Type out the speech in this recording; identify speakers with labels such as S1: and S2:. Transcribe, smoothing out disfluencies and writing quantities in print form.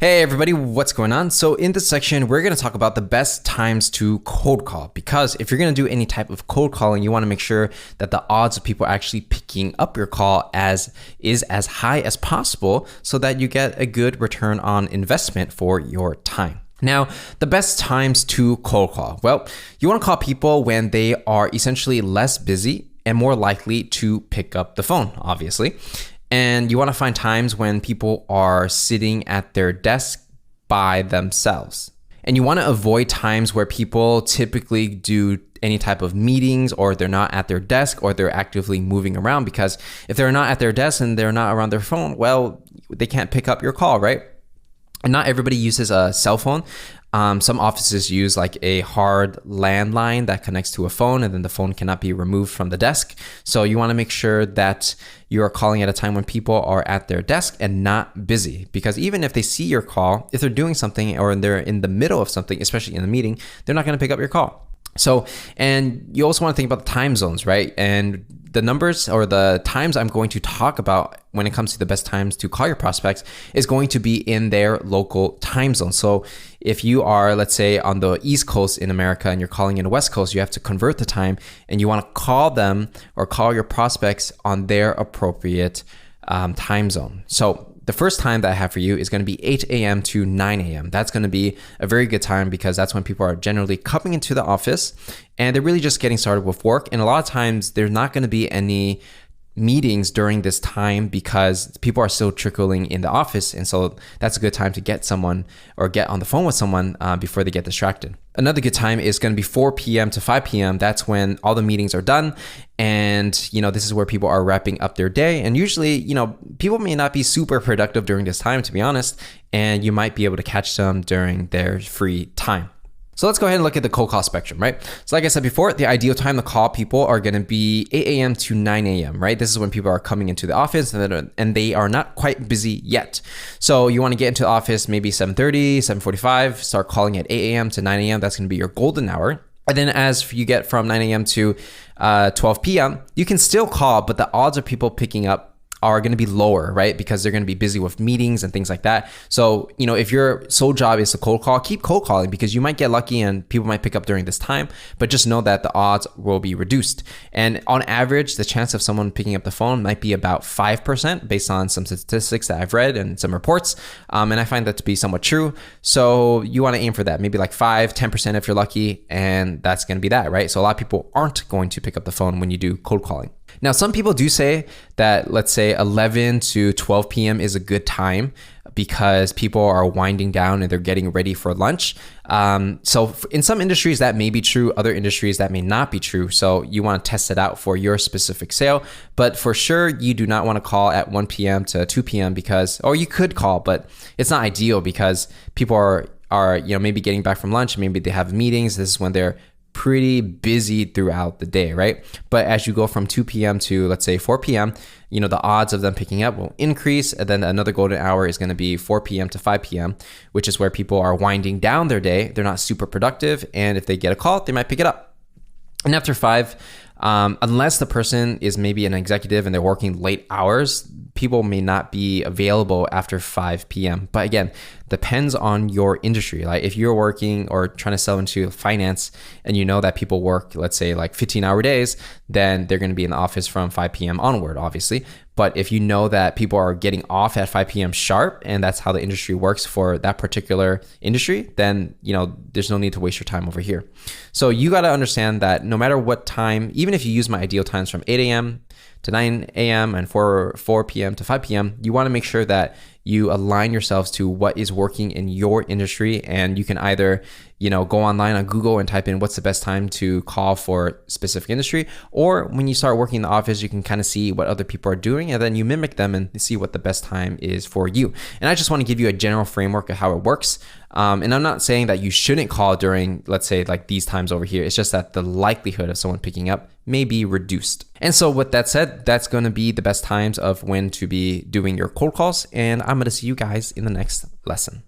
S1: Hey everybody, what's going on? So in this section, we're going to talk about the best times to cold call, because if you're going to do any type of cold calling, you want to make sure that the odds of people actually picking up your call is as high as possible so that you get a good return on investment for your time. Now, the best times to cold call. Well, you want to call people when they are essentially less busy and more likely to pick up the phone, obviously. And you want to find times when people are sitting at their desk by themselves. And you want to avoid times where people typically do any type of meetings, or they're not at their desk, or they're actively moving around, because if they're not at their desk and they're not around their phone, well, they can't pick up your call, right? And not everybody uses a cell phone. Some offices use like a hard landline that connects to a phone, and then the phone cannot be removed from the desk. So you want to make sure that you are calling at a time when people are at their desk and not busy, because even if they see your call, if they're doing something or they're in the middle of something, especially in a meeting, they're not going to pick up your call. So, and you also want to think about the time zones, right? And the numbers or the times I'm going to talk about when it comes to the best times to call your prospects is going to be in their local time zone. So if you are, let's say, on the East Coast in America and you're calling in the West Coast, you have to convert the time, and you want to call them or call your prospects on their appropriate time zone. So the first time that I have for you is going to be 8 a.m. to 9 a.m. That's going to be a very good time, because that's when people are generally coming into the office and they're really just getting started with work. And a lot of times there's not going to be any meetings during this time because people are still trickling in the office. And so that's a good time to get someone or get on the phone with someone before they get distracted. Another good time is going to be 4 p.m. to 5 p.m. That's when all the meetings are done. And, this is where people are wrapping up their day. And usually, people may not be super productive during this time, to be honest, and you might be able to catch them during their free time. So let's go ahead and look at the cold call spectrum, right? So like I said before, the ideal time to call people are going to be 8 a.m. to 9 a.m., right? This is when people are coming into the office and they are not quite busy yet. So you want to get into the office maybe 7:30, 7:45, start calling at 8 a.m. to 9 a.m. That's going to be your golden hour. And then as you get from 9 a.m. to 12 p.m., you can still call, but the odds of people picking up are going to be lower, right? Because they're going to be busy with meetings and things like that. So, if your sole job is to cold call, keep cold calling, because you might get lucky and people might pick up during this time, but just know that the odds will be reduced. And on average, the chance of someone picking up the phone might be about 5% based on some statistics that I've read and some reports. And I find that to be somewhat true. So you want to aim for that, maybe like 5-10% if you're lucky. And that's going to be that, right? So a lot of people aren't going to pick up the phone when you do cold calling. Now, some people do say that, let's say 11 to 12 p.m. is a good time because people are winding down and they're getting ready for lunch. So in some industries that may be true, other industries that may not be true. So you want to test it out for your specific sale. But for sure, you do not want to call at 1 p.m. to 2 p.m. or you could call, but it's not ideal because people are maybe getting back from lunch. Maybe they have meetings. This is when they're pretty busy throughout the day, right? But as you go from 2 p.m. to, let's say, 4 p.m., the odds of them picking up will increase. And then another golden hour is going to be 4 p.m. to 5 p.m., which is where people are winding down their day. They're not super productive. And if they get a call, they might pick it up. And after 5, unless the person is maybe an executive and they're working late hours, people may not be available after 5 p.m. But again, depends on your industry. Like if you're working or trying to sell into finance and you know that people work, let's say like 15-hour days, then they're going to be in the office from 5 p.m. onward, obviously. But if you know that people are getting off at 5 p.m. sharp, and that's how the industry works for that particular industry, then, there's no need to waste your time over here. So you got to understand that no matter what time, even if you use my ideal times from 8 a.m. to 9 a.m. and 4 p.m. to 5 p.m., you want to make sure that you align yourselves to what is working in your industry. And you can either, go online on Google and type in what's the best time to call for specific industry. Or when you start working in the office, you can kind of see what other people are doing and then you mimic them and see what the best time is for you. And I just want to give you a general framework of how it works. And I'm not saying that you shouldn't call during, let's say, like these times over here. It's just that the likelihood of someone picking up may be reduced. And so with that said, that's going to be the best times of when to be doing your cold calls. And I'm going to see you guys in the next lesson.